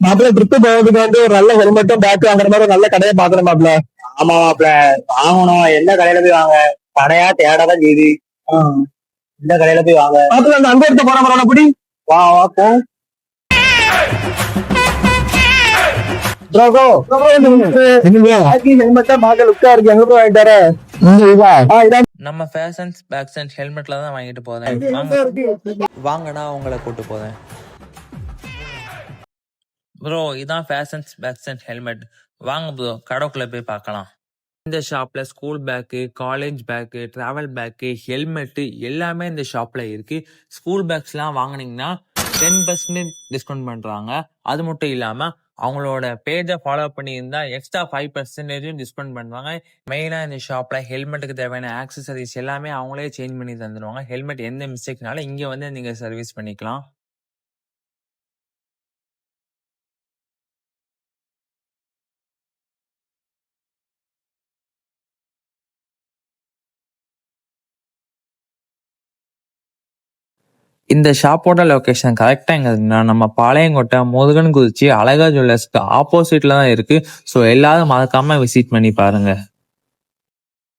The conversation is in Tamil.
மாப்பிள்ள ட்ரிப் போறதுக்கு ஒரு நல்ல ஹெல்மெட்டும் பேக் வாங்குற மாதிரி ஒரு நல்ல கடையை பாக்கணும் மாப்பிள்ள. ஆமா மாப்பிள்ள, வாங்கணும். எந்த கடையில போய் வாங்க? கடையா தேடாதான் செய்யுது. இந்த கடையில போய் வாங்க மாப்பிள்ள. அந்த இடத்த போற மாதிரி அப்படி வா வா போ. நம்ம ஃபேஷன்ஸ் பேக்ஸ் அண்ட் ஹெல்மெட்ல தான் வாங்கிட்டு போறேன். வாங்கடா உங்களை கூட்டு போறேன். ப்ரோ இதான் ஃபேஷன்ஸ் பேக்ஸ் அண்ட் ஹெல்மெட். வாங்க ப்ரோ கடைக்குள்ள போய் பார்க்கலாம். இந்த ஷாப்ல school bag, college bag, travel bag, helmet எல்லாமே இந்த ஷாப்ல இருக்கு. ஸ்கூல் பேக்ஸ்லாம் வாங்கினீங்கன்னா 10% டிஸ்கவுண்ட் பண்றாங்க. அது மட்டும் இல்லாம அவங்களோட பேஜை ஃபாலோ பண்ணியிருந்தா எக்ஸ்ட்ரா 5% டிஸ்கவுண்ட் பண்ணுவாங்க. மெயினா இந்த ஷாப்ல ஹெல்மெட்டுக்கு தேவையான ஆக்சசரிஸ் எல்லாமே அவங்களே சேஞ்ச் பண்ணி தந்துடுவாங்க. ஹெல்மெட் எந்த மிஸ்டேக்னால இங்க வந்து நீங்க சர்வீஸ் பண்ணிக்கலாம். இந்த ஷாப்போட லொகேஷன் கரெக்டா எங்கன்னா நம்ம பாளையங்கோட்டை முருகன் குறிச்சி அழகா ஜுவல்லர்ஸ்க்கு ஆப்போசிட்ல தான் இருக்கு. ஸோ எல்லாரும் மறக்காம விசிட் பண்ணி பாருங்க.